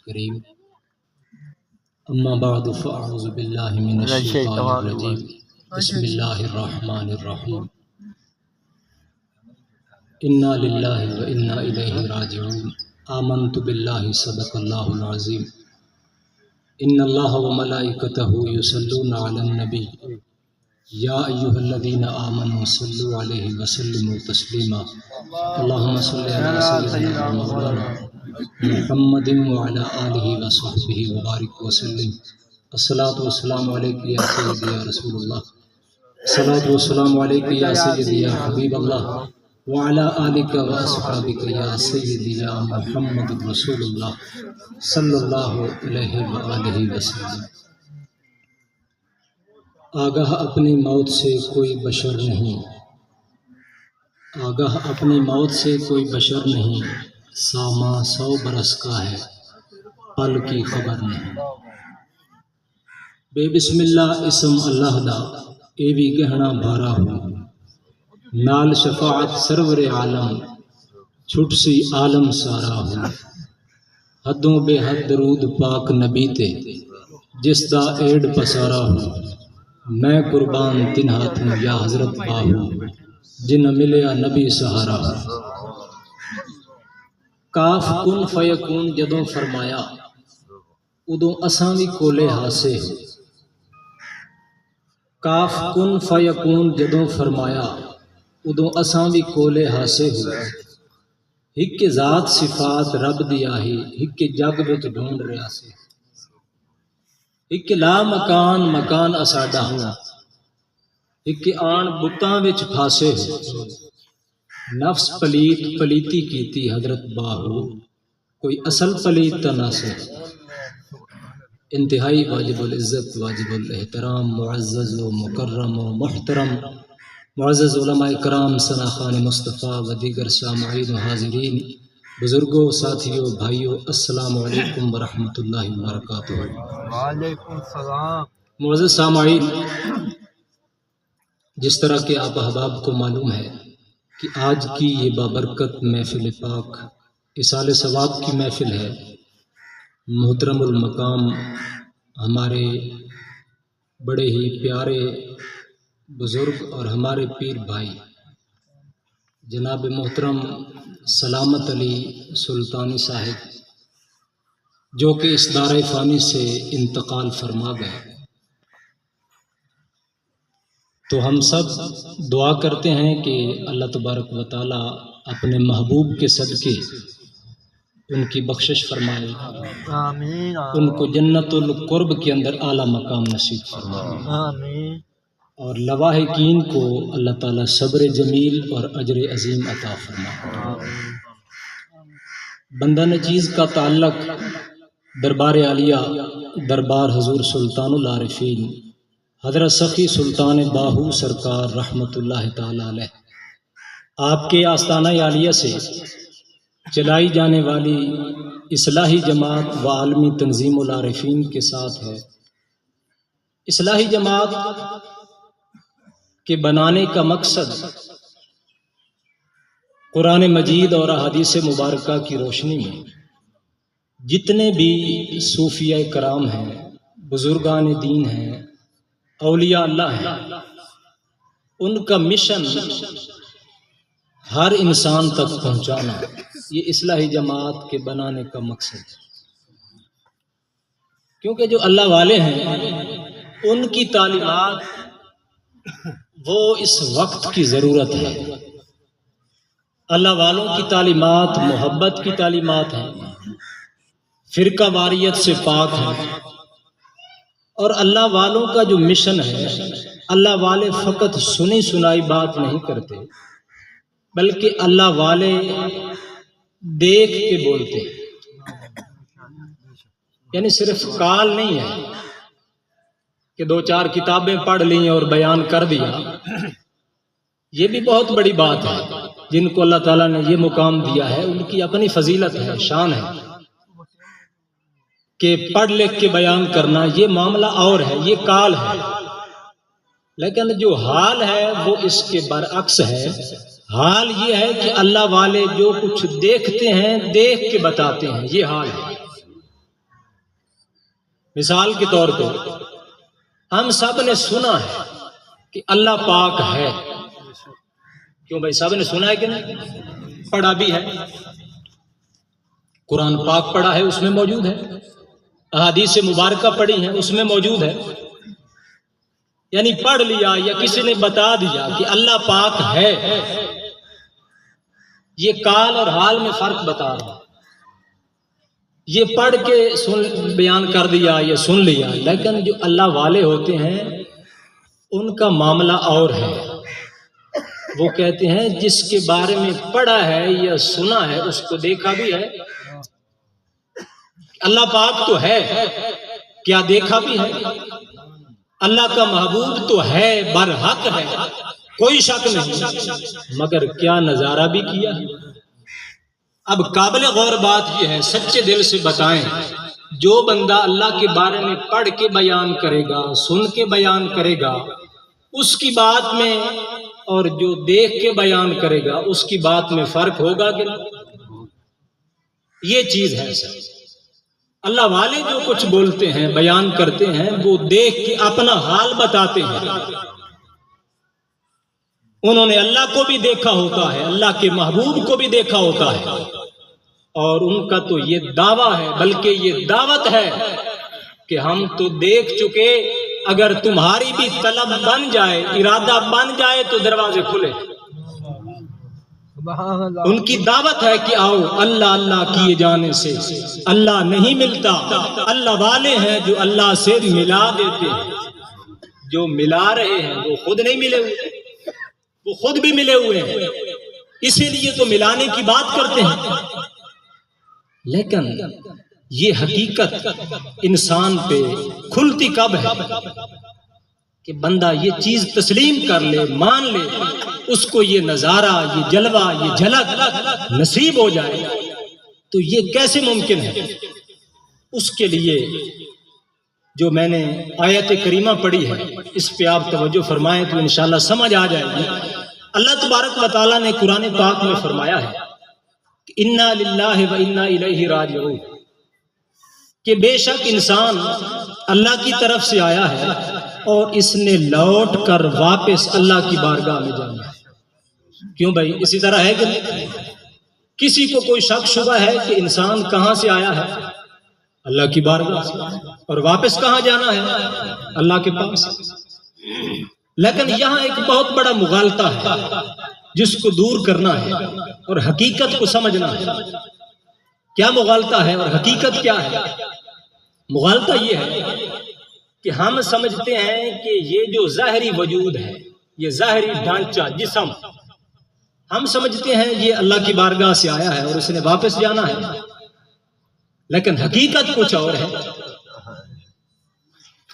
الكريم اما بعد فاعوذ باللہ من الشیطان الرجیم بسم اللہ الرحمن الرحیم انا للہ و انا الیہ راجعون آمنت باللہ صدق اللہ العظیم ان اللہ و ملائکتہ یصلون علی النبی یا ایہا الذین آمنوا صلوا علیہ وسلموا تسلیما اللہم صلی علی سیدنا مولانا محمد وعلی آلہ وصحبہ وبارک وسلم الصلاۃ والسلام علیک یا سیدی یا رسول اللہ الصلاۃ والسلام علیک یا سیدی یا حبیب اللہ وعلی آلک واصحابک یا سیدی یا محمد رسول اللہ صلی اللہ علیہ وآلہ وسلم۔ آگاہ اپنی موت سے کوئی بشر نہیں، آگاہ اپنی موت سے کوئی بشر نہیں، ساماں 100 برس کا ہے پل کی خبر نہیں۔ بے بسم اللہ اسم اللہ دا اے بھی گہنا بھارا ہو، نال شفاعت سرور عالم چھٹ سی عالم سارا ہو۔ حدوں بے حد درود پاک نبی تے جس دا ایڈ پسارا ہو، میں قربان تن ہاتھ میں یا حضرت باہو جن ملیا نبی سہارا ہو۔ کاف کن فیکون جدوں فرمایا ادوں اساں بھی کولے ہاسے ہو۔ کاف کن فیکون جدوں فرمایا ادوں اساں بھی کولے ہاسے ہو۔ ہک ذات صفات رب دی آہی ہک جگ وچ ڈھونڈ رہا سے، ہک لا مکان مکان اساڈا ہک آن بتاں وچ پھاسے ہو۔ نفس پلیت پلیتی کیتی حضرت باہو کوئی اصل پلیت نہ سے۔ انتہائی واجب العزت واجب الاحترام معزز و مکرم و محترم معزز علماء کرام ثنا خان مصطفیٰ و دیگر سامعین و حاضرین، بزرگوں ساتھیوں بھائیوں، السلام علیکم ورحمۃ اللہ وبرکاتہ۔ وعلیکم السلام۔ معزز سامعین، جس طرح کہ آپ احباب کو معلوم ہے کہ آج کی یہ بابرکت محفل پاک اصال ثواب کی محفل ہے۔ محترم المقام ہمارے بڑے ہی پیارے بزرگ اور ہمارے پیر بھائی جناب محترم سلامت علی سلطانی صاحب جو کہ اس دار فانی سے انتقال فرما گئے، تو ہم سب دعا کرتے ہیں کہ اللہ تبارک و تعالی اپنے محبوب کے صدقے ان کی بخشش فرمائے، آمین ان کو جنت القرب کے اندر اعلیٰ مقام نصیب فرمائے، آمین۔ اور لواحقین کو اللہ تعالیٰ صبر جمیل اور اجر عظیم عطا فرمائے۔ بندہ نچیز کا تعلق دربار عالیہ دربار حضور سلطان العارفین حضرت سخی سلطان باہو سرکار رحمۃ اللہ تعالی علیہ آپ کے آستانہ عالیہ سے چلائی جانے والی اصلاحی جماعت و عالمی تنظیم العارفین کے ساتھ ہے۔ اصلاحی جماعت کے بنانے کا مقصد قرآن مجید اور احادیث مبارکہ کی روشنی میں جتنے بھی صوفیہ کرام ہیں، بزرگان دین ہیں، اولیاء اللہ ہیں، ان کا مشن ہر انسان تک پہنچانا، یہ اصلاحی جماعت کے بنانے کا مقصد ہے۔ کیونکہ جو اللہ والے ہیں ان کی تعلیمات وہ اس وقت کی ضرورت ہے۔ اللہ والوں کی تعلیمات محبت کی تعلیمات ہیں، فرقہ واریت سے پاک ہیں، اور اللہ والوں کا جو مشن ہے، اللہ والے فقط سنی سنائی بات نہیں کرتے بلکہ اللہ والے دیکھ کے بولتے ہیں۔ یعنی صرف قال نہیں ہے کہ 2-4 کتابیں پڑھ لیں اور بیان کر دیا، یہ بھی بہت بڑی بات ہے۔ جن کو اللہ تعالیٰ نے یہ مقام دیا ہے ان کی اپنی فضیلت ہے، شان ہے کہ پڑھ لکھ کے بیان کرنا، یہ معاملہ اور ہے، یہ قال ہے۔ لیکن جو حال ہے وہ اس کے برعکس ہے۔ حال یہ ہے کہ اللہ والے جو کچھ دیکھتے ہیں دیکھ کے بتاتے ہیں، یہ حال ہے۔ مثال کے طور پہ ہم سب نے سنا ہے کہ اللہ پاک ہے. کیوں بھائی؟ سب نے سنا ہے کہ نہیں؟ پڑھا بھی ہے. قرآن پاک پڑھا ہے، اس میں موجود ہے. احادیث مبارکہ پڑھی ہیں، اس میں موجود ہے. یعنی پڑھ لیا یا کسی نے بتا دیا کہ اللہ پاک ہے، یہ کال اور حال میں فرق بتا رہا. یہ پڑھ کے بیان کر دیا یا سن لیا. لیکن جو اللہ والے ہوتے ہیں ان کا معاملہ اور ہے. وہ کہتے ہیں جس کے بارے میں پڑھا ہے یا سنا ہے اس کو دیکھا بھی ہے. اللہ پاک تو ہے، کیا دیکھا بھی ہے. اللہ کا محبوب تو ہے، برحق ہے، کوئی شک نہیں، مگر کیا نظارہ بھی کیا ہے. اب قابل غور بات یہ ہے، سچے دل سے بتائیں، جو بندہ اللہ کے بارے میں پڑھ کے بیان کرے گا، سن کے بیان کرے گا، اس کی بات میں اور جو دیکھ کے بیان کرے گا اس کی بات میں فرق ہوگا کہ نہیں؟ یہ چیز ہے سر. اللہ والے جو کچھ بولتے ہیں، بیان کرتے ہیں، وہ دیکھ کے اپنا حال بتاتے ہیں. انہوں نے اللہ کو بھی دیکھا ہوتا ہے، اللہ کے محبوب کو بھی دیکھا ہوتا ہے، اور ان کا تو یہ دعویٰ ہے، بلکہ یہ دعوت ہے کہ ہم تو دیکھ چکے، اگر تمہاری بھی طلب بن جائے، ارادہ بن جائے تو دروازے کھلے. ان کی دعوت ہے کہ آؤ، اللہ اللہ کیے جانے سے اللہ نہیں ملتا. اللہ والے ہیں جو اللہ سے ملا دیتے ہیں. جو ملا رہے ہیں وہ خود نہیں ملے ہوئے، وہ خود بھی ملے ہوئے ہیں، اسی لیے تو ملانے کی بات کرتے ہیں. لیکن یہ حقیقت انسان پہ کھلتی کب ہے کہ بندہ یہ چیز تسلیم کر لے، مان لے، اس کو یہ نظارہ، یہ جلوہ، یہ جھلک نصیب ہو جائے. تو یہ کیسے ممکن ہے؟ اس کے لیے جو میں نے آیت کریمہ پڑھی ہے اس پہ آپ توجہ فرمائیں تو انشاءاللہ سمجھ آ جائے گی. اللہ تبارک و تعالیٰ نے قرآن پاک میں فرمایا ہے کہ انا للہ و انا الیہ راجعون، کہ بے شک انسان اللہ کی طرف سے آیا ہے اور اس نے لوٹ کر واپس اللہ کی بارگاہ میں جانا ہے. کیوں بھائی؟ اسی طرح ہے کہ نہیں؟ کسی کو کوئی شک شبہ ہے کہ انسان کہاں سے آیا ہے؟ اللہ کی بارگاہ سے. اور واپس کہاں جانا ہے؟ اللہ کے پاس. لیکن یہاں ایک بہت بڑا مغالطہ ہے جس کو دور کرنا ہے اور حقیقت کو سمجھنا ہے. کیا مغالطہ ہے اور حقیقت کیا ہے؟ مغالطہ یہ ہے کہ ہم سمجھتے ہیں کہ یہ جو ظاہری وجود ہے، یہ ظاہری ڈھانچہ، جسم، ہم سمجھتے ہیں یہ اللہ کی بارگاہ سے آیا ہے اور اس نے واپس جانا ہے. لیکن حقیقت کچھ اور ہے.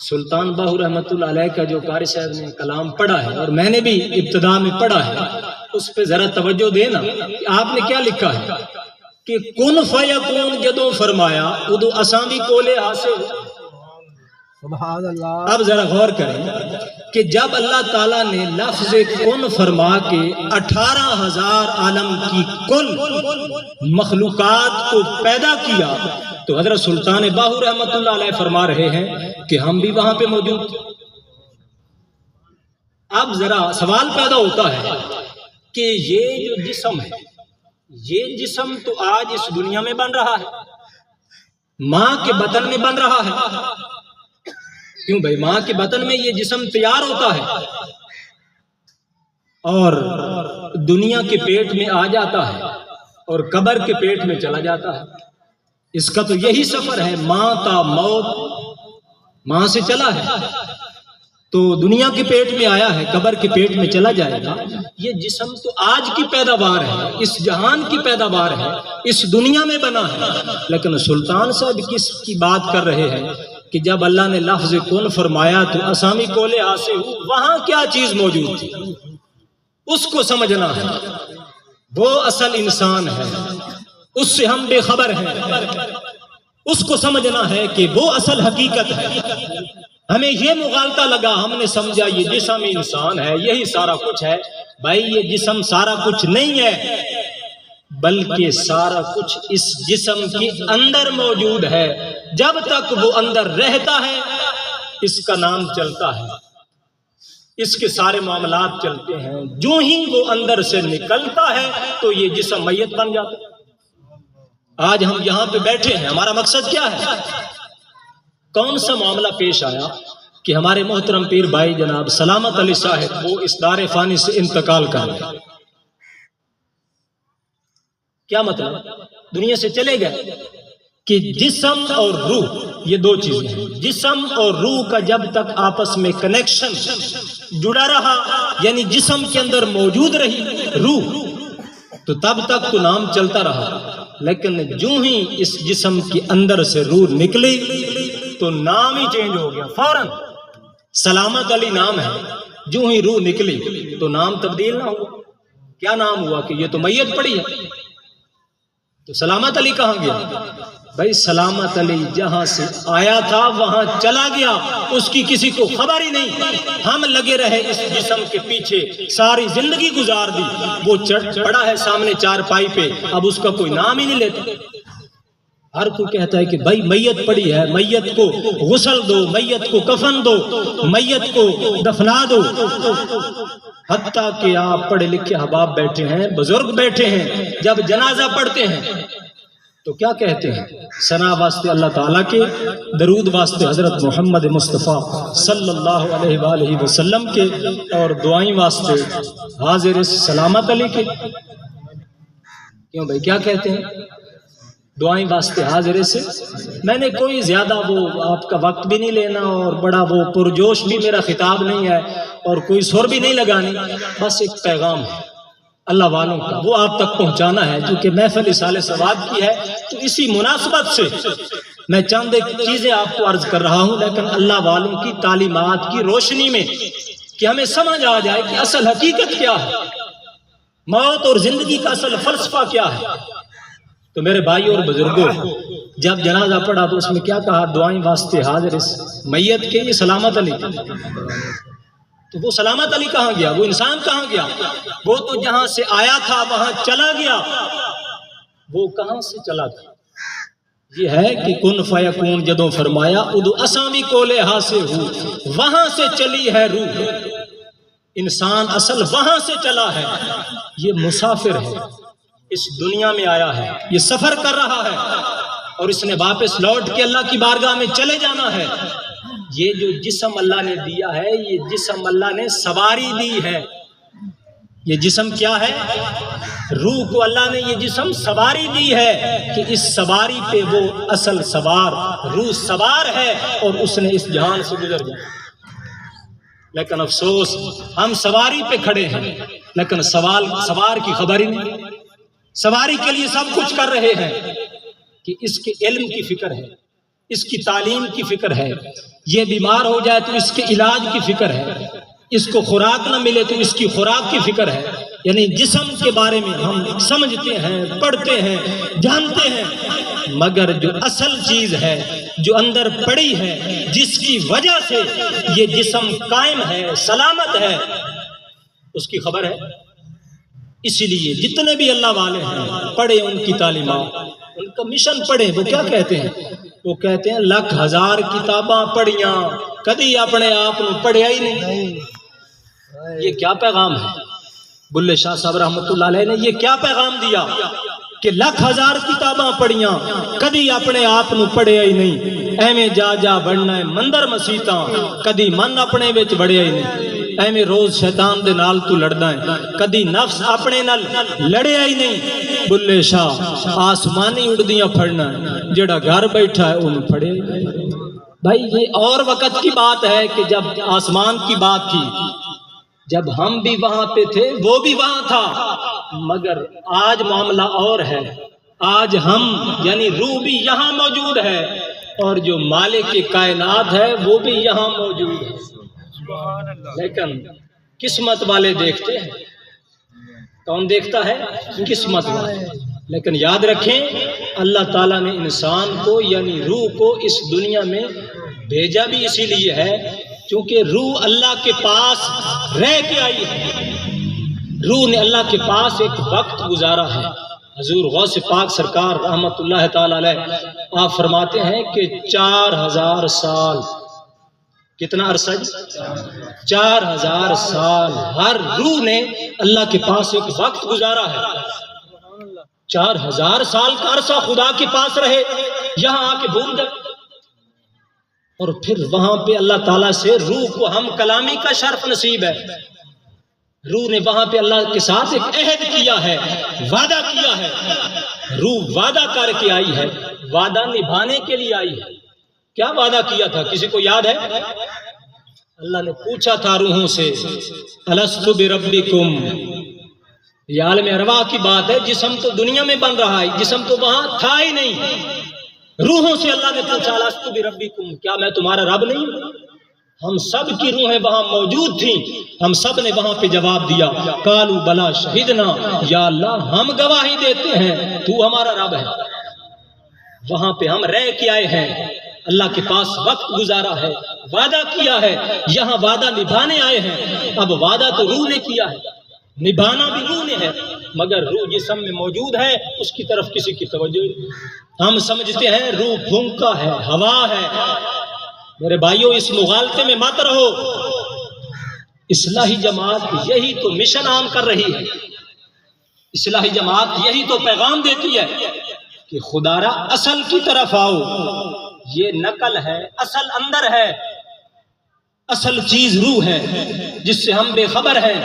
سلطان باہو رحمت اللہ علیہ کا جو قاری صاحب نے کلام پڑھا ہے اور میں نے بھی ابتدا میں پڑھا ہے، اس پہ ذرا توجہ دینا کہ آپ نے کیا لکھا ہے کہ کن فیکون جدوں فرمایا ادو اساں بھی کولے حاصل. سبحان اللہ. اب ذرا غور کریں کہ جب اللہ تعالیٰ نے لفظ کن فرما کے 18,000 عالم کی کل مخلوقات کو پیدا کیا تو حضرت سلطان باہو رحمت اللہ علیہ فرما رہے ہیں کہ ہم بھی وہاں پہ موجود تھے. اب ذرا سوال پیدا ہوتا ہے کہ یہ جو جسم ہے، یہ جسم تو آج اس دنیا میں بن رہا ہے، ماں کے بطن میں بن رہا ہے. کیوں بھائی؟ ماں کے بطن میں یہ جسم تیار ہوتا ہے اور دنیا کے پیٹ میں آ جاتا ہے اور قبر کے پیٹ میں چلا جاتا ہے. اس کا تو یہی سفر ہے، ماں تا موت، ماں سے چلا ہے تو دنیا کے پیٹ میں آیا ہے، قبر کے پیٹ میں چلا جائے گا. یہ جسم تو آج کی پیداوار ہے، اس جہان کی پیداوار ہے، اس دنیا میں بنا ہے. لیکن سلطان صاحب کس کی بات کر رہے ہیں کہ جب اللہ نے لفظ کن فرمایا تو اسامی کولے حاصل، وہاں کیا چیز موجود تھی اس کو سمجھنا ہے. وہ اصل انسان ہے، اس سے ہم بے خبر ہیں. اس کو سمجھنا ہے کہ وہ اصل حقیقت ہے. ہمیں یہ مغالطہ لگا، ہم نے سمجھا یہ جسم انسان ہے، یہی سارا کچھ ہے. بھائی یہ جسم سارا کچھ نہیں ہے. بلکہ سارا کچھ اس جسم کے اندر موجود ہے. جب تک وہ اندر رہتا ہے اس کا نام چلتا ہے، اس کے سارے معاملات چلتے ہیں. جو ہی وہ اندر سے نکلتا ہے تو یہ جسم میت بن جاتا ہے. آج ہم یہاں پہ بیٹھے ہیں، ہمارا مقصد کیا ہے؟ کون سا معاملہ پیش آیا کہ ہمارے محترم پیر بھائی جناب سلامت علی صاحب وہ اس دار فانی سے انتقال کر گئے. کیا مطلب؟ دنیا سے چلے گئے. کہ جسم اور روح یہ دو چیزیں ہیں. جسم اور روح کا جب تک آپس میں کنیکشن جڑا رہا، یعنی جسم کے اندر موجود رہی روح، تو تب تک تو نام چلتا رہا. لیکن جو ہی اس جسم کے اندر سے روح نکلی تو نام ہی چینج ہو گیا فوراً. سلامت علی نام ہے، جو ہی روح نکلی تو نام تبدیل نہ ہوا. کیا نام ہوا؟ کہ یہ تو میت پڑی ہے. تو سلامت علی کہاں گیا؟ بھائی سلامت علی جہاں سے آیا تھا وہاں چلا گیا، اس کی کسی کو خبر ہی نہیں. ہم لگے رہے اس جسم کے پیچھے، ساری زندگی گزار دی. وہ پڑا ہے سامنے چارپائی پہ، اب اس کا کوئی نام ہی نہیں لیتا. ہر کوئی کہتا ہے کہ بھائی میت پڑی ہے، میت کو غسل دو، میت کو کفن دو، میت کو دفنا دو. حتیٰ کہ آپ پڑھے لکھے احباب بیٹھے ہیں، بزرگ بیٹھے ہیں، جب جنازہ پڑھتے ہیں تو کیا کہتے ہیں؟ ثنا واسطے اللہ تعالیٰ کے، درود واسطے حضرت محمد مصطفیٰ صلی اللہ علیہ وآلہ وسلم کے، اور دعائیں واسطے حاضر سلامت علی کے. کیوں بھائی کیا کہتے ہیں؟ دعائیں واسطے حاضر سے. میں نے کوئی زیادہ وہ آپ کا وقت بھی نہیں لینا اور بڑا وہ پرجوش بھی میرا خطاب نہیں ہے اور کوئی سر بھی نہیں لگانی. بس ایک پیغام ہے اللہ والوں کا، وہ آپ تک پہنچانا ہے. کیونکہ محفل اصال ثواب کی ہے تو اسی مناسبت سے میں چند ایک چیزیں آپ کو عرض کر رہا ہوں، لیکن اللہ والوں کی تعلیمات کی روشنی میں کہ ہمیں سمجھ آ جائے کہ اصل حقیقت کیا ہے، موت اور زندگی کا اصل فلسفہ کیا ہے. تو میرے بھائی اور بزرگوں، جب جنازہ پڑھا تو اس میں کیا کہا؟ دعائیں واسطے حاضر میت کے، یہ سلامت علی. تو وہ سلامت علی کہاں گیا؟ وہ انسان کہاں گیا؟ وہ تو جہاں سے آیا تھا وہاں چلا گیا. وہ کہاں سے چلا تھا؟ یہ ہے کہ کن فیکون جدوں فرمایا ادو اساں بھی کولے ہاں سے ہوں، وہاں سے چلی ہے روح. انسان اصل وہاں سے چلا ہے. یہ مسافر ہے، اس دنیا میں آیا ہے، یہ سفر کر رہا ہے اور اس نے واپس لوٹ کے اللہ کی بارگاہ میں چلے جانا ہے. یہ جو جسم اللہ نے دیا ہے، یہ جسم اللہ نے سواری دی ہے. یہ جسم کیا ہے؟ روح کو اللہ نے یہ جسم سواری دی ہے کہ اس سواری پہ وہ اصل سوار روح سوار ہے اور اس نے اس جہان سے گزر جانا. لیکن افسوس ہم سواری پہ کھڑے ہیں لیکن سوار کی خبر ہی نہیں. سواری کے لیے سب کچھ کر رہے ہیں کہ اس کے علم کی فکر ہے، اس کی تعلیم کی فکر ہے، یہ بیمار ہو جائے تو اس کے علاج کی فکر ہے، اس کو خوراک نہ ملے تو اس کی خوراک کی فکر ہے. یعنی جسم کے بارے میں ہم سمجھتے ہیں، پڑھتے ہیں، جانتے ہیں، مگر جو اصل چیز ہے جو اندر پڑی ہے، جس کی وجہ سے یہ جسم قائم ہے، سلامت ہے، اس کی خبر ہے. اسی لیے جتنے بھی اللہ والے ہیں پڑھیں ان کی تعلیمات، ان کا مشن پڑھیں. وہ کیا کہتے ہیں؟ وہ کہتے ہیں لاکھ ہزار کتاباں پڑھیاں کدی اپنے آپ کو پڑھیا ہی نہیں. یہ کیا پیغام ہے؟ بلے شاہ صاحب رحمۃ اللہ علیہ نے یہ کیا پیغام دیا کہ لاکھ ہزار کتاباں پڑھیاں کدی اپنے آپ کو پڑھیا ہی نہیں. ایویں جا جا بڑھنا ہے مندر مسیتاں کدی من اپنے وچ بڑھیا ہی نہیں. ایویں روز شیطان دے نال تو لڑدا ہے کدی نفس اپنے نال لڑیا ہی نہیں. بلے شاہ آسمانی اڑدیاں پھڑنا ہے، جڑا گھر بیٹھا ہے انہوں پھڑے. بھائی یہ اور وقت کی بات ہے کہ جب آسمان کی بات تھی، جب ہم بھی وہاں پہ تھے وہ بھی وہاں تھا، مگر آج معاملہ اور ہے. آج ہم یعنی روح بھی یہاں موجود ہے اور جو مالک کائنات ہے وہ بھی یہاں موجود ہے. لیکن قسمت والے دیکھتے ہیں. کون دیکھتا ہے؟ قسمت والے. لیکن یاد رکھیں اللہ تعالیٰ نے انسان کو یعنی روح کو اس دنیا میں بھیجا بھی اسی لیے ہے کیونکہ روح اللہ کے پاس رہ کے آئی ہے. روح نے اللہ کے پاس ایک وقت گزارا ہے. حضور غوث پاک سرکار رحمت اللہ تعالی علیہ آپ فرماتے ہیں کہ 4000 سال، کتنا عرصہ جی؟ 4000 سال ہر روح نے اللہ کے پاس ایک وقت گزارا ہے۔ 4000 سال کا عرصہ خدا کے پاس رہے، یہاں آ کے بھول گئے، اور پھر وہاں پہ اللہ تعالیٰ سے روح کو ہم کلامی کا شرف نصیب ہے۔ روح نے وہاں پہ اللہ کے ساتھ ایک عہد کیا ہے، وعدہ کیا ہے۔ روح وعدہ کر کے آئی ہے، وعدہ نبھانے کے لیے آئی ہے۔ کیا وعدہ کیا تھا کسی کو یاد ہے؟ اللہ نے پوچھا تھا روحوں سے، الست بربکم، یہ عالم ارواح کی بات ہے، جسم تو دنیا میں بن رہا ہے، جسم تو وہاں تھا ہی نہیں۔ روحوں سے اللہ نے پوچھا الست بربکم، کیا میں تمہارا رب نہیں ہوں؟ ہم سب کی روحیں وہاں موجود تھیں، ہم سب نے وہاں پہ جواب دیا، قالوا بلا شہدنا، یا اللہ ہم گواہی دیتے ہیں تو ہمارا رب ہے۔ وہاں پہ ہم رہ کے آئے ہیں، اللہ کے پاس وقت گزارا ہے، وعدہ کیا ہے، یہاں وعدہ نبھانے آئے ہیں۔ اب وعدہ تو روح نے کیا ہے، نبھانا بھی روح نے ہے، مگر روح جسم میں موجود ہے، اس کی طرف کسی کی توجہ نہیں۔ ہم سمجھتے ہیں روح پھونکا ہے، ہوا ہے۔ میرے بھائیوں اس مغالطے میں مت رہو۔ اصلاحی جماعت یہی تو مشن عام کر رہی ہے، اصلاحی جماعت یہی تو پیغام دیتی ہے کہ خدا را اصل کی طرف آؤ۔ یہ نقل ہے، اصل اندر ہے، اصل چیز روح ہے جس سے ہم بے خبر ہیں۔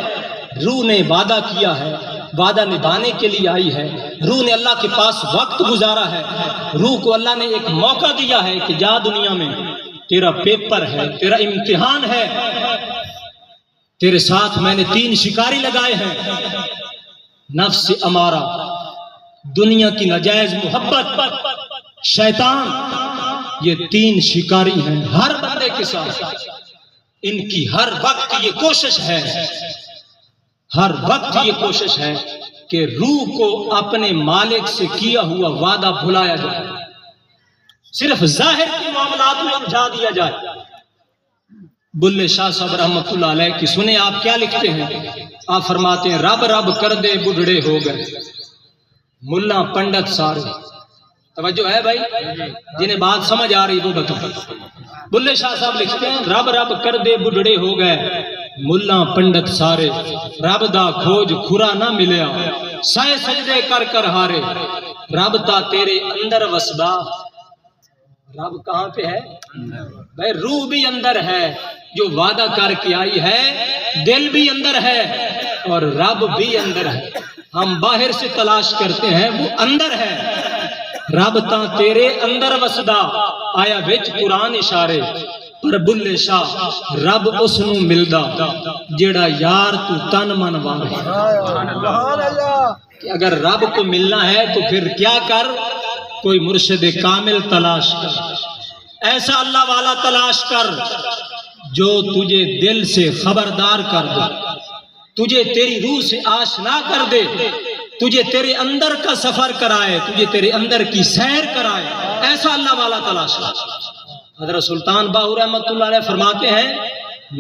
روح نے وعدہ کیا ہے، وعدہ نبھانے کے لیے آئی ہے۔ روح نے اللہ کے پاس وقت گزارا ہے، روح کو اللہ نے ایک موقع دیا ہے کہ جا دنیا میں، تیرا پیپر ہے، تیرا امتحان ہے، تیرے ساتھ میں نے 3 شکاری لگائے ہیں، نفس امارہ، دنیا کی ناجائز محبت، شیطان، یہ 3 شکاری ہیں ہر بندے کے ساتھ۔ ان کی ہر وقت یہ کوشش ہے، ہر وقت یہ کوشش ہے کہ روح کو اپنے مالک سے کیا ہوا وعدہ بھلایا جائے، صرف ظاہر کے معاملات میں الجھا دیا جائے۔ بلے شاہ صاحب رحمت اللہ علیہ کی سنیں آپ کیا لکھتے ہیں۔ آپ فرماتے ہیں رب رب کر دے بڈھڑے ہو گئے، ملا پنڈت سارے۔ توجہ ہے بھائی، جنہیں بات سمجھ آ رہی وہ بتائیں۔ بلے شاہ صاحب لکھتے ہیں رب رب کر دے بڈھڑے ہو گئے، ملا پنڈت سارے، رب دا کھوج کھرا نہ ملیا، سائے سجدے کر کر ہارے، رب تا تیرے اندر وسدا۔ رب کہاں پہ ہے بھائی؟ روح بھی اندر ہے جو وعدہ کر کے آئی ہے، دل بھی اندر ہے اور رب بھی اندر ہے۔ ہم باہر سے تلاش کرتے ہیں، وہ اندر ہے۔ رب تا تیرے اندر وسدا، آیا وچ قرآن اشارے، پر بلے شاہ رب اس نو ملدا جیڑا یار تو تن من وارے۔ کہ اگر رب کو ملنا ہے تو پھر کیا کر؟ کوئی مرشد کامل تلاش کر، ایسا اللہ والا تلاش کر جو تجھے دل سے خبردار کر دے، تجھے تیری روح سے آشنا کر دے، تجھے تیرے اندر کا سفر کرائے، تجھے تیرے اندر کی سیر کرائے، ایسا اللہ والا تلاش کر۔ حضرت سلطان باہو رحمت اللہ علیہ فرماتے ہیں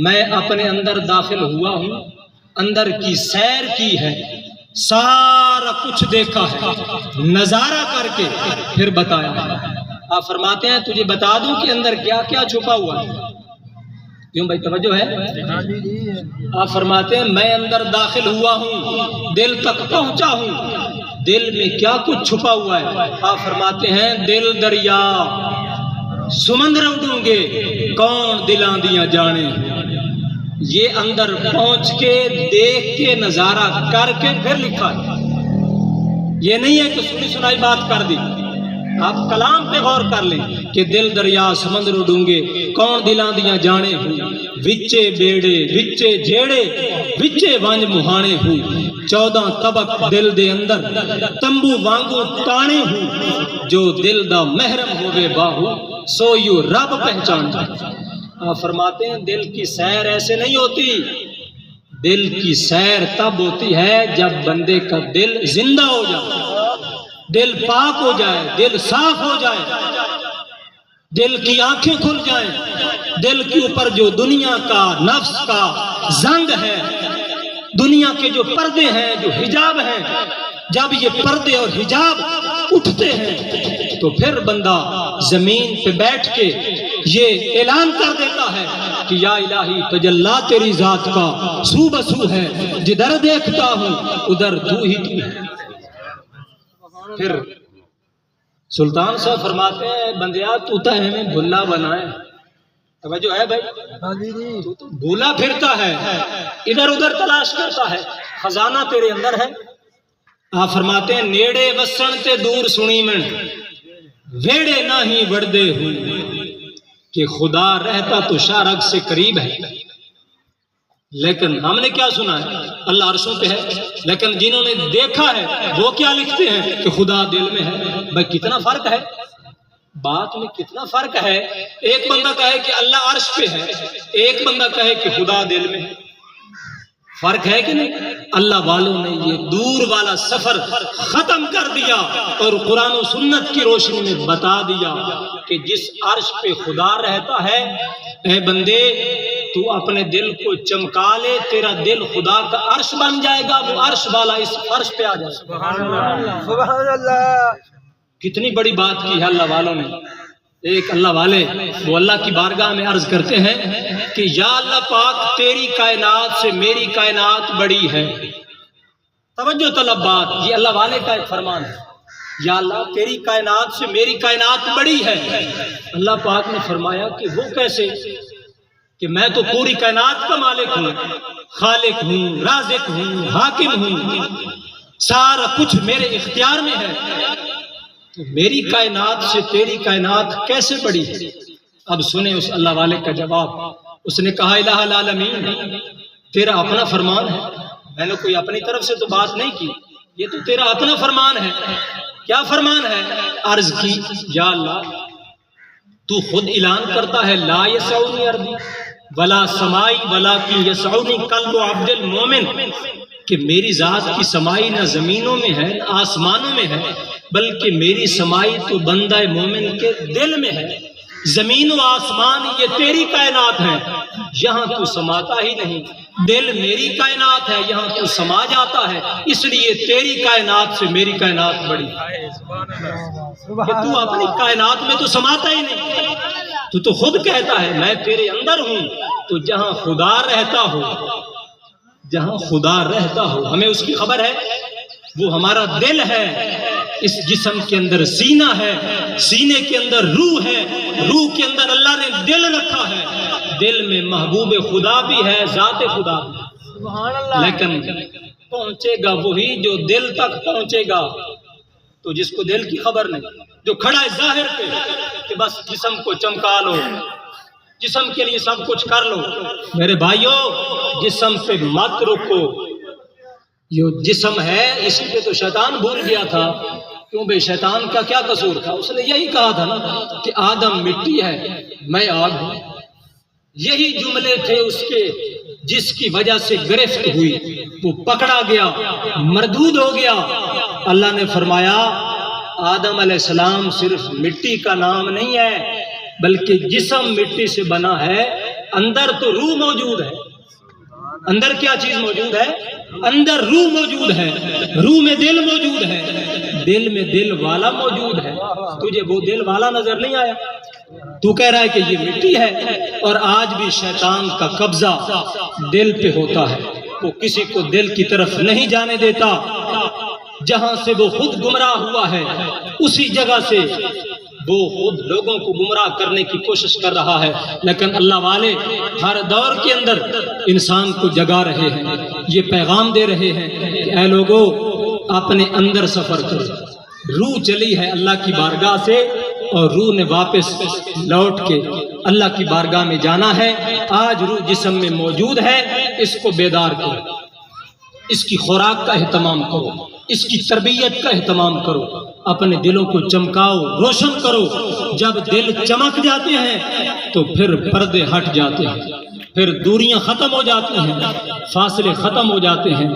میں اپنے اندر داخل ہوا ہوں، اندر کی سیر کی ہے، سارا کچھ دیکھا ہے، نظارہ کر کے پھر بتایا ہے۔ آپ فرماتے ہیں تجھے بتا دوں کہ اندر کیا کیا چھپا ہوا ہے۔ کیوں بھائی توجہ ہے؟ آپ فرماتے ہیں میں اندر داخل ہوا ہوں، دل تک پہنچا ہوں، دل میں کیا کچھ چھپا ہوا ہے۔ آپ فرماتے ہیں دل دریا سمندر اڈوں گے، کون دلاں دیاں جانے۔ یہ اندر پہنچ کے دیکھ کے نظارہ کر کے پھر لکھا ہے، یہ نہیں ہے کہ سنی سنائی بات کر دی۔ آپ کلام پہ غور کر لیں کہ دل دریا سمندر اڈونگے، کون دلاں دیاں جانے ہوں، وچے بیڑے وچے جھیڑے وچے ونج مہانے ہوں، 14 طبق دل دے اندر تمبو وانگو تانے ہوں، جو دل دا محرم ہوئے باہو سو یو رب پہچان جائے۔ آپ فرماتے ہیں دل کی سیر ایسے نہیں ہوتی، دل کی سیر تب ہوتی ہے جب بندے کا دل زندہ ہو جائے، دل پاک ہو جائے، دل صاف ہو جائے، دل کی آنکھیں کھل جائیں، دل کے اوپر جو دنیا کا نفس کا زنگ ہے، دنیا کے جو پردے ہیں، جو حجاب ہیں، جب یہ پردے اور حجاب اٹھتے ہیں تو پھر بندہ زمین پہ بیٹھ کے یہ اعلان کر دیتا ہے کہ یا الہی تجلی تیری ذات کا سو بسو ہے، جدھر دیکھتا ہوں ادھر تو ہی تو ہے۔ پھر سلطان صاحب فرماتے ہیں بندیا تو تو ہمیں بھلا بنائے، توجہ ہے بھائی، تو بھولا پھرتا ہے، ادھر ادھر تلاش کرتا ہے، خزانہ تیرے اندر ہے۔ آپ فرماتے ہیں نیڑے وسن تے دور سنی من ویڑے نہ ہی وردے ہوں، کہ خدا رہتا تو شارک سے قریب ہے، لیکن ہم نے کیا سنا ہے اللہ عرشوں پہ ہے، لیکن جنہوں نے دیکھا ہے وہ کیا لکھتے ہیں کہ خدا دل میں ہے۔ بھائی کتنا فرق ہے، بات میں کتنا فرق ہے، ایک بندہ کہے کہ اللہ عرش پہ ہے، ایک بندہ کہے کہ خدا دل میں ہے، فرق ہے کہ نہیں؟ اللہ والوں نے یہ دور والا سفر ختم کر دیا اور قرآن و سنت کی روشنی میں بتا دیا کہ جس عرش پہ خدا رہتا ہے، اے بندے تو اپنے دل کو چمکا لے، تیرا دل خدا کا عرش بن جائے گا، وہ عرش والا اس فرش پہ آ جائے گا۔ سبحان اللہ، کتنی بڑی بات کی ہے اللہ والوں نے۔ ایک اللہ والے وہ اللہ کی بارگاہ میں عرض کرتے ہیں کہ یا اللہ پاک تیری کائنات سے میری کائنات بڑی ہے، توجہ طلب بات، یہ اللہ والے کا ایک فرمان ہے، یا اللہ تیری کائنات سے میری کائنات بڑی ہے۔ اللہ پاک نے فرمایا کہ وہ کیسے، کہ میں تو پوری کائنات کا مالک ہوں، خالق ہوں، رازق ہوں، حاکم ہوں، سارا کچھ میرے اختیار میں ہے، میری کائنات سے تیری کائنات کیسے بڑی ہے؟ اب سنیں اس اللہ والے کا جواب، اس نے کہا الہ العالمین تیرا اپنا فرمان ہے، میں نے کوئی اپنی طرف سے تو بات نہیں کی، یہ تو تیرا اپنا فرمان ہے۔ کیا فرمان ہے؟ عرض کی یا اللہ تو خود اعلان کرتا ہے لا یسعنی ارضی ولا سمائی ولکن یسعنی قلب عبد المومن، کہ میری ذات کی سمائی نہ زمینوں میں ہے نہ آسمانوں میں ہے، بلکہ میری سمائی تو بندہ مومن کے دل میں ہے۔ زمین و آسمان یہ تیری کائنات ہے، یہاں تو سماتا ہی نہیں، دل میری کائنات ہے، یہاں تو سما جاتا ہے، اس لیے تیری کائنات سے میری کائنات بڑی ہے۔ کہ تو اپنی کائنات میں تو سماتا ہی نہیں، تو خود کہتا ہے میں تیرے اندر ہوں، تو جہاں خدا رہتا ہو، جہاں خدا رہتا ہو ہمیں اس کی خبر ہے، وہ ہمارا دل ہے، اس جسم کے اندر سینہ ہے، سینے کے اندر روح ہے، روح کے اندر اللہ نے دل رکھا ہے، دل میں محبوب خدا بھی ہے، ذات خدا بھی، لیکن پہنچے گا وہی جو دل تک پہنچے گا۔ تو جس کو دل کی خبر نہیں، جو کھڑا ہے ظاہر پہ کہ بس جسم کو چمکا لو، جسم کے لیے سب کچھ کر لو، میرے بھائیوں جسم پہ مت رکو، یہ جسم ہے اسی پہ تو شیطان بھول گیا تھا، کیوں بھئی شیطان کا کیا قصور تھا؟ اس نے یہی کہا تھا نا کہ آدم مٹی ہے میں آگ ہوں، یہی جملے تھے اس کے، جس کی وجہ سے گرفت ہوئی، وہ پکڑا گیا، مردود ہو گیا۔ اللہ نے فرمایا آدم علیہ السلام صرف مٹی کا نام نہیں ہے، بلکہ جسم مٹی سے بنا ہے، اندر تو روح موجود ہے۔ اندر کیا چیز موجود ہے؟ اندر روح موجود ہے، روح میں دل موجود ہے، دل میں دل والا موجود ہے۔ تجھے وہ دل والا نظر نہیں آیا؟ تو کہہ رہا ہے کہ یہ مٹی ہے، اور آج بھی شیطان کا قبضہ دل پہ ہوتا ہے، وہ کسی کو دل کی طرف نہیں جانے دیتا، جہاں سے وہ خود گمراہ ہوا ہے اسی جگہ سے وہ خود لوگوں کو گمراہ کرنے کی کوشش کر رہا ہے۔ لیکن اللہ والے ہر دور کے اندر انسان کو جگا رہے ہیں، یہ پیغام دے رہے ہیں کہ اے لوگوں اپنے اندر سفر کرو۔ روح چلی ہے اللہ کی بارگاہ سے، اور روح نے واپس لوٹ کے اللہ کی بارگاہ میں جانا ہے۔ آج روح جسم میں موجود ہے، اس کو بیدار کرو، اس کی خوراک کا اہتمام کرو، اس کی تربیت کا اہتمام کرو، اپنے دلوں کو چمکاؤ، روشن کرو۔ جب دل چمک جاتے ہیں تو پھر پردے ہٹ جاتے ہیں، پھر دوریاں ختم ہو جاتی ہیں، فاصلے ختم ہو جاتے ہیں،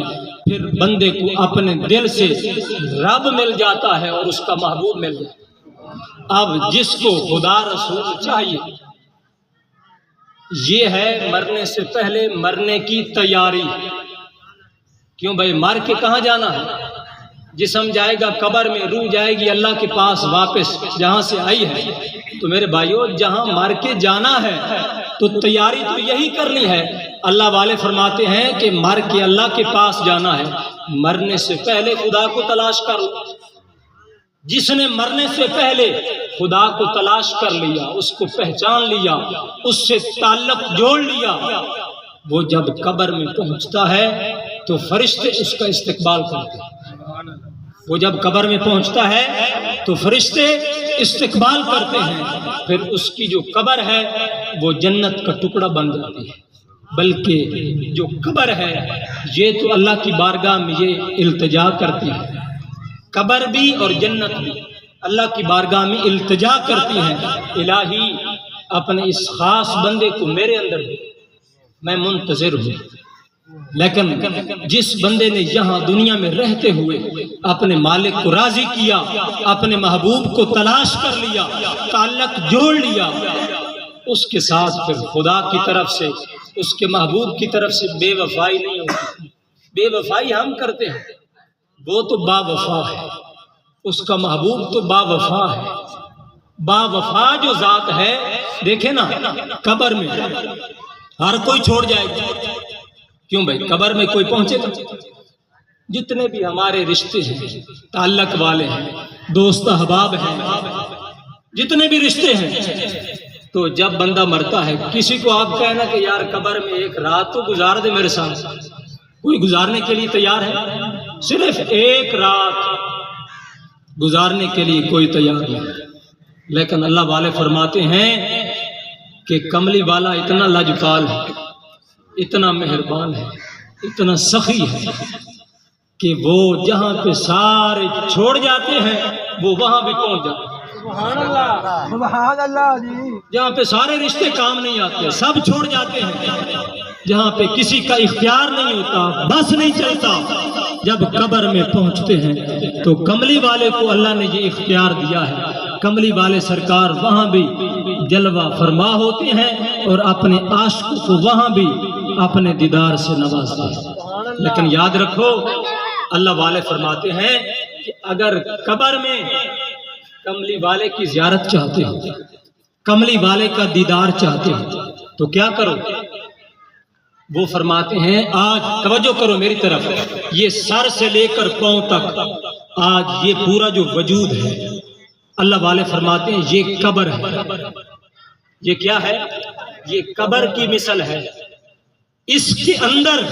پھر بندے کو اپنے دل سے رب مل جاتا ہے اور اس کا محبوب مل جاتا ہے۔ اب جس کو خدا رسول چاہیے، یہ ہے مرنے سے پہلے مرنے کی تیاری۔ کیوں بھائی مر کے کہاں جانا ہے؟ جسم جائے گا قبر میں، روح جائے گی اللہ کے پاس واپس جہاں سے آئی ہے۔ تو میرے بھائیو جہاں مر کے جانا ہے تو تیاری تو یہی کرنی ہے۔ اللہ والے فرماتے ہیں کہ مر کے اللہ کے پاس جانا ہے، مرنے سے پہلے خدا کو تلاش کر لو۔ جس نے مرنے سے پہلے خدا کو تلاش کر لیا، اس کو پہچان لیا، اس سے تعلق جوڑ لیا، وہ جب قبر میں پہنچتا ہے تو فرشتے اس کا استقبال کرتے ہیں۔ وہ جب قبر میں پہنچتا ہے تو فرشتے استقبال کرتے ہیں، پھر اس کی جو قبر ہے وہ جنت کا ٹکڑا بن جاتی ہے۔ بلکہ جو قبر ہے یہ تو اللہ کی بارگاہ میں یہ التجا کرتی ہے، قبر بھی اور جنت بھی اللہ کی بارگاہ میں التجا کرتی ہیں، الہی اپنے اس خاص بندے کو میرے اندر دے، میں منتظر ہوں۔ لیکن جس بندے نے یہاں دنیا میں رہتے ہوئے اپنے مالک کو راضی کیا، اپنے محبوب کو تلاش کر لیا، تعلق جوڑ لیا، اس کے ساتھ پھر خدا کی طرف سے، اس کے محبوب کی طرف سے بے وفائی نہیں ہوتی۔ بے وفائی ہم کرتے ہیں، وہ تو با وفا ہے، اس کا محبوب تو با وفا ہے۔ با وفا جو ذات ہے، دیکھیں نا قبر میں ہر کوئی چھوڑ جائے گا، کیوں بھائی قبر میں کوئی پہنچے گا؟ جتنے بھی ہمارے رشتے ہیں، تعلق والے ہیں، دوست احباب ہیں، جتنے بھی رشتے ہیں، تو جب بندہ مرتا ہے کسی کو آپ کہنا کہ یار قبر میں ایک رات تو گزار دے میرے ساتھ، کوئی گزارنے کے لیے تیار ہے؟ صرف ایک رات گزارنے کے لیے کوئی تیار نہیں۔ لیکن اللہ والے فرماتے ہیں کہ کملی والا اتنا لاجپال ہے، اتنا مہربان ہے، اتنا سخی ہے کہ وہ جہاں پہ سارے چھوڑ جاتے ہیں وہ وہاں بھی پہنچ جاتے ہیں۔ سبحان اللہ، سبحان اللہ جی۔ جہاں پہ سارے رشتے کام نہیں آتے سب چھوڑ جاتے ہیں، جہاں پہ کسی کا اختیار نہیں ہوتا، بس نہیں چلتا، جب قبر میں پہنچتے ہیں تو کملی والے کو اللہ نے یہ اختیار دیا ہے۔ کملی والے سرکار وہاں بھی جلوہ فرما ہوتے ہیں اور اپنے عاشق کو وہاں بھی اپنے دیدار سے نوازتے ہیں۔ لیکن یاد رکھو اللہ والے فرماتے ہیں کہ اگر قبر میں کملی والے کی زیارت چاہتے ہو، کملی والے کا دیدار چاہتے ہو تو کیا کرو؟ وہ فرماتے ہیں آج توجہ کرو میری طرف، یہ سر سے لے کر پاؤں تک آج یہ پورا جو وجود ہے، اللہ والے فرماتے ہیں یہ قبر ہے۔ یہ کیا ہے؟ یہ قبر کی مثل ہے۔ اس کے اندر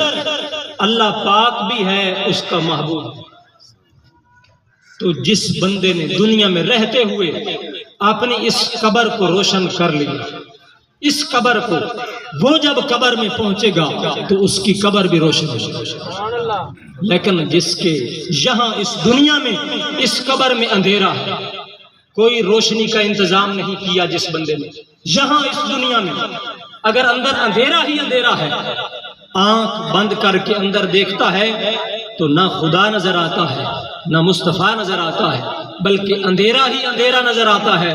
اللہ پاک بھی ہے، اس کا محبوب۔ تو جس بندے نے دنیا میں رہتے ہوئے اپنی اس قبر کو روشن کر لیا، اس قبر کو، وہ جب قبر میں پہنچے گا تو اس کی قبر بھی روشن ہوگی۔ لیکن جس کے یہاں اس دنیا میں اس قبر میں اندھیرا ہے، کوئی روشنی کا انتظام نہیں کیا جس بندے نے یہاں اس دنیا میں، اگر اندر اندھیرا ہی اندھیرا ہے، آنکھ بند کر کے اندر دیکھتا ہے تو نہ خدا نظر آتا ہے نہ مصطفیٰ نظر آتا ہے، بلکہ اندھیرا ہی اندھیرا نظر آتا ہے۔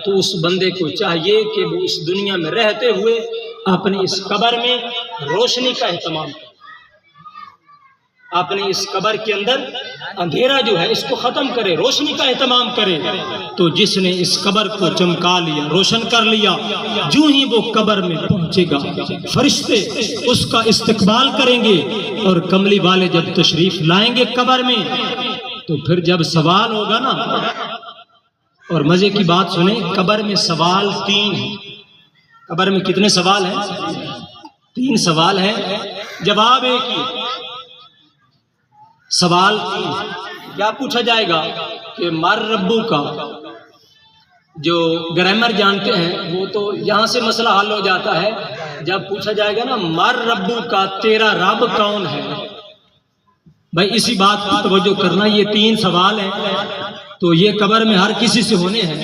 تو اس بندے کو چاہیے کہ وہ اس دنیا میں رہتے ہوئے اپنی اس قبر میں روشنی کا اہتمام کرے، اپنی اس قبر کے اندر اندھیرا جو ہے اس کو ختم کرے، روشنی کا اہتمام کرے۔ تو جس نے اس قبر کو چمکا لیا، روشن کر لیا، جو ہی وہ قبر میں پہنچے گا فرشتے اس کا استقبال کریں گے، اور کملی والے جب تشریف لائیں گے قبر میں تو پھر جب سوال ہوگا نا، اور مزے کی بات سنیں، قبر میں سوال 3 ہیں۔ قبر میں کتنے سوال ہیں؟ 3 سوال ہیں، جواب ایک ہی۔ سوال 3 کیا پوچھا جائے گا کہ مر ربو کا، جو گرامر جانتے ہیں وہ تو یہاں سے مسئلہ حل ہو جاتا ہے، جب پوچھا جائے گا نا مر ربو کا، تیرا رب کون ہے؟ بھائی اسی بات کی توجہ کرنا، یہ 3 سوال ہیں تو یہ قبر میں ہر کسی سے ہونے ہیں۔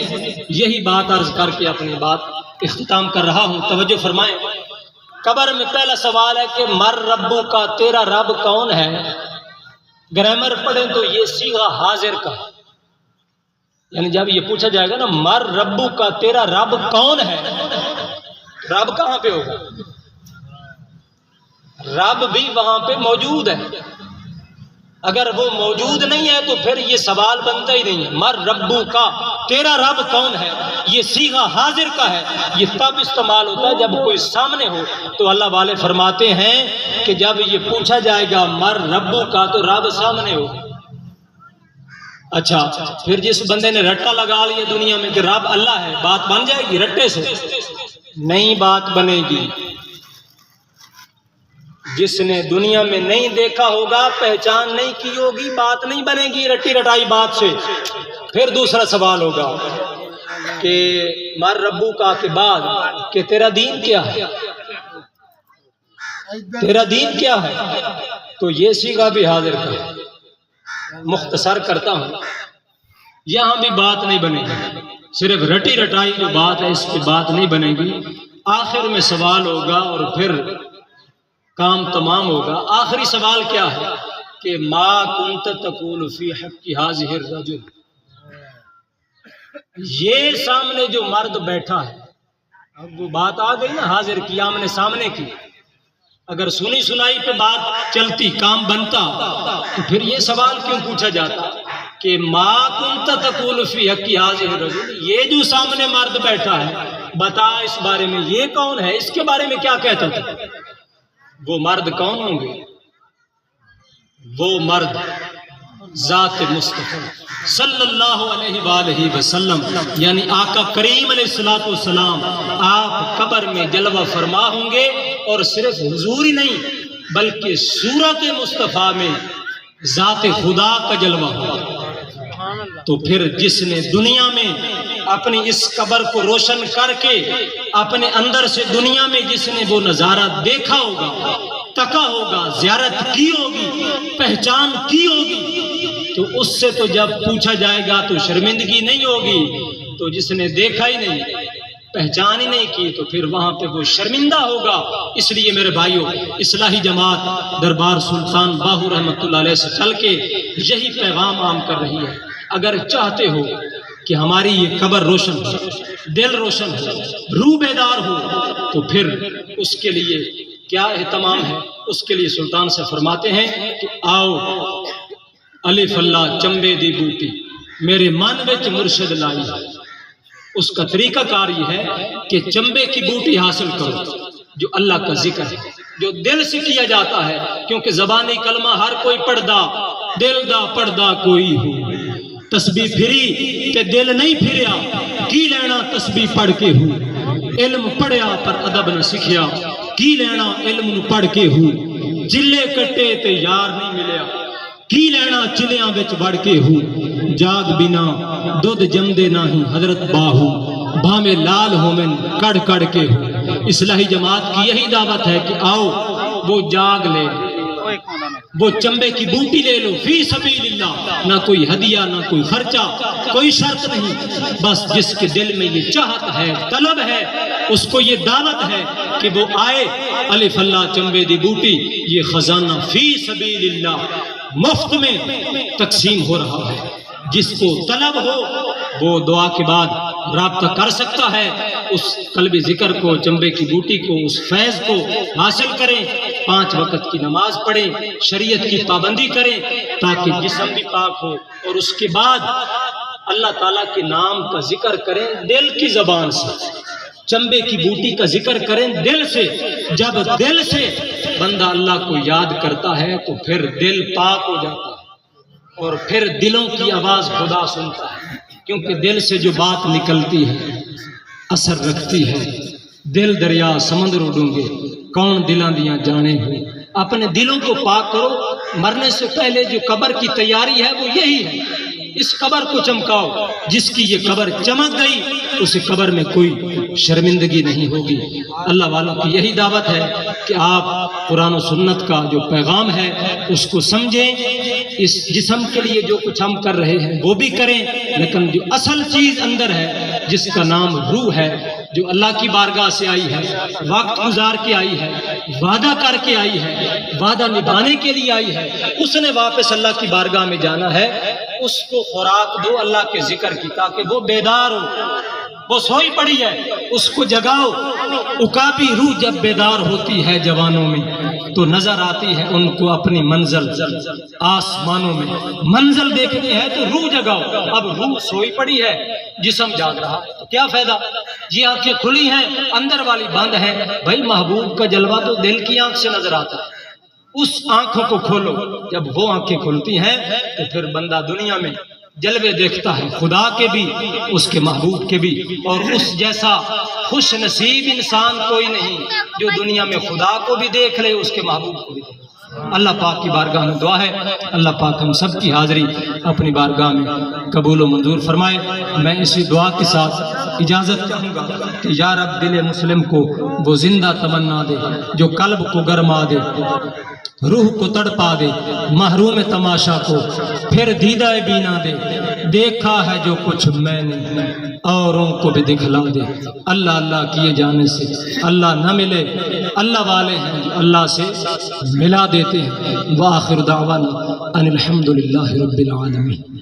یہی بات عرض کر کے اپنی بات اختتام کر رہا ہوں، توجہ فرمائیں۔ قبر میں پہلا سوال ہے کہ مر ربو کا، تیرا رب کون ہے؟ گرامر پڑھیں تو یہ صیغہ حاضر کا، یعنی جب یہ پوچھا جائے گا نا مر ربو کا، تیرا رب کون ہے، رب کہاں پہ ہوگا؟ رب بھی وہاں پہ موجود ہے، اگر وہ موجود نہیں ہے تو پھر یہ سوال بنتا ہی نہیں ہے. مر ربو کا، تیرا رب کون ہے؟ یہ صیغہ حاضر کا ہے. یہ تب استعمال ہوتا ہے جب کوئی سامنے ہو. تو اللہ والے فرماتے ہیں کہ جب یہ پوچھا جائے گا مر ربو کا تو رب سامنے ہو. اچھا پھر جس بندے نے رٹا لگا لیا دنیا میں کہ رب اللہ ہے، بات بن جائے گی رٹے سے؟ نہیں بات بنے گی. جس نے دنیا میں نہیں دیکھا ہوگا، پہچان نہیں کی ہوگی، بات نہیں بنے گی رٹی رٹائی بات سے. پھر دوسرا سوال ہوگا کہ مر ربو کا کے بعد کہ تیرا دین کیا ہے، تیرا دین کیا ہے؟ تو یہ صیغہ بھی حاضر کا. مختصر کرتا ہوں، یہاں بھی بات نہیں بنے گی، صرف رٹی رٹائی جو بات ہے اس کی بات نہیں بنے گی. آخر میں سوال ہوگا اور پھر کام تمام ہوگا. آخری سوال کیا ہے کہ ما کنت تقول فی حق ھذہ الرجل. یہ سامنے جو مرد بیٹھا ہے، اب وہ بات آ گئی نا حاضر کی، آمنے سامنے کی. اگر سنی سنائی پہ بات چلتی، کام بنتا، تو پھر یہ سوال کیوں پوچھا جاتا کہ ما کنت تقول فی حق ھذہ الرجل. یہ جو سامنے مرد بیٹھا ہے، بتا اس بارے میں یہ کون ہے، اس کے بارے میں کیا کہتا تھا؟ وہ مرد کون ہوں گے؟ وہ مرد ذات مصطفیٰ صلی اللہ علیہ وآلہ وسلم، یعنی آقا کریم علیہ السلام آپ قبر میں جلوہ فرما ہوں گے. اور صرف حضور ہی نہیں بلکہ صورت مصطفیٰ میں ذات خدا کا جلوہ ہوگا. تو پھر جس نے دنیا میں اپنی اس قبر کو روشن کر کے اپنے اندر سے دنیا میں جس نے وہ نظارہ دیکھا ہوگا، تکا ہوگا، زیارت کی ہوگی، پہچان کی ہوگی، تو اس سے تو جب پوچھا جائے گا تو شرمندگی نہیں ہوگی. تو جس نے دیکھا ہی نہیں، پہچان ہی نہیں کی، تو پھر وہاں پہ وہ شرمندہ ہوگا. اس لیے میرے بھائیوں، اصلاحی جماعت دربار سلطان باہو رحمۃ اللہ علیہ سے چل کے یہی پیغام عام کر رہی ہے. اگر چاہتے ہو کہ ہماری یہ قبر روشن ہو، دل روشن ہو، روح بیدار ہو، تو پھر اس کے لیے کیا اہتمام ہے؟ اس کے لیے سلطان سے فرماتے ہیں کہ آؤ الف اللہ چمبے دی بوٹی میرے من وچ مرشد لائی. اس کا طریقہ کار یہ ہے کہ چمبے کی بوٹی حاصل کرو، جو اللہ کا ذکر ہے، جو دل سے کیا جاتا ہے. کیونکہ زبانی کلمہ ہر کوئی پڑھدا، دل دا پڑھدا کوئی ہو. تسبیح پھری تے دل نہیں پھریا، کی لینا تسبیح پڑھ کے ہو. علم پڑھیا پر ادب نہ سکھیا، کی لینا علم نو پڑھ کے ہو. جلے کٹے تے یار نہیں ملیا، کی لینا چلیاں وچ وڑ کے ہو. جاگ بنا دودھ جمدے ناہی حضرت باہو، بھامے لال ہومن کڑ کڑ کے ہو. اصلاحی جماعت کی یہی دعوت ہے کہ آؤ وہ جاگ لے، وہ چمبے کی بوٹی لے لو فی سبیل اللہ. نہ کوئی ہدیہ، نہ کوئی خرچہ، کوئی شرط نہیں. بس جس کے دل میں یہ چاہت ہے، طلب ہے، اس کو یہ دعوت ہے کہ وہ آئے. الف اللہ چمبے دی بوٹی، یہ خزانہ فی سبیل اللہ مفت میں تقسیم ہو رہا ہے. جس کو طلب ہو وہ دعا کے بعد رابطہ کر سکتا ہے. اس قلبی ذکر کو، چمبے کی بوٹی کو، اس فیض کو حاصل کریں. 5 وقت کی نماز پڑھیں، شریعت کی پابندی کریں تاکہ جسم بھی پاک ہو. اور اس کے بعد اللہ تعالیٰ کے نام کا ذکر کریں دل کی زبان سے. چمبے کی بوٹی کا ذکر کریں دل سے. جب دل سے بندہ اللہ کو یاد کرتا ہے تو پھر دل پاک ہو جاتا ہے، اور پھر دلوں کی آواز خدا سنتا ہے. کیونکہ دل سے جو بات نکلتی ہے اثر رکھتی ہے. دل دریا سمندر ڈونگے کون دلاں دیاں جانے ہو. اپنے دلوں کو پاک کرو. مرنے سے پہلے جو قبر کی تیاری ہے وہ یہی ہے. اس قبر کو چمکاؤ. جس کی یہ قبر چمک گئی اسے قبر میں کوئی شرمندگی نہیں ہوگی. اللہ والوں کی یہی دعوت ہے کہ آپ قرآن و سنت کا جو پیغام ہے اس کو سمجھیں. اس جسم کے لیے جو کچھ ہم کر رہے ہیں وہ بھی کریں، لیکن جو اصل چیز اندر ہے جس کا نام روح ہے، جو اللہ کی بارگاہ سے آئی ہے، وقت گزار کے آئی ہے، وعدہ کر کے آئی ہے، وعدہ نبھانے کے لیے آئی ہے، اس نے واپس اللہ کی بارگاہ میں جانا ہے. اس کو خوراک دو اللہ کے ذکر کی تاکہ وہ بیدار ہو. وہ سوئی پڑی ہے، اس کو جگاؤ. عقابی روح جب بیدار ہوتی ہے جوانوں میں تو نظر آتی ہے ان کو اپنی منزل آسمانوں میں. منزل دیکھنی ہے تو روح جگاؤ. اب روح سوئی پڑی ہے، جسم جاگ رہا ہے، تو کیا فائدہ؟ یہ آنکھیں کھلی ہیں، اندر والی بند ہے. بھائی محبوب کا جلوہ تو دل کی آنکھ سے نظر آتا ہے. اس آنکھوں کو کھولو. جب وہ آنکھیں کھلتی ہیں تو پھر بندہ دنیا میں جلوے دیکھتا ہے، خدا کے بھی، اس کے محبوب کے بھی. اور اس جیسا خوش نصیب انسان کوئی نہیں جو دنیا میں خدا کو بھی دیکھ لے، اس کے محبوب کو بھی دیکھ لے. اللہ پاک کی بارگاہ میں دعا ہے، اللہ پاک ہم سب کی حاضری اپنی بارگاہ میں قبول و منظور فرمائے. میں اسی دعا کے ساتھ اجازت چاہوں گا کہ یا رب دل مسلم کو وہ زندہ تمنا دے جو قلب کو گرما دے، روح کو تڑپا دے، محروم تماشا کو پھر دیدہ بینا دے. دیکھا ہے جو کچھ میں نے اوروں کو بھی دکھلا دے. اللہ اللہ کیے جانے سے اللہ نہ ملے، اللہ والے ہیں جو اللہ سے ملا دیتے ہیں. وآخر دعوانا ان الحمدللہ رب العالمین.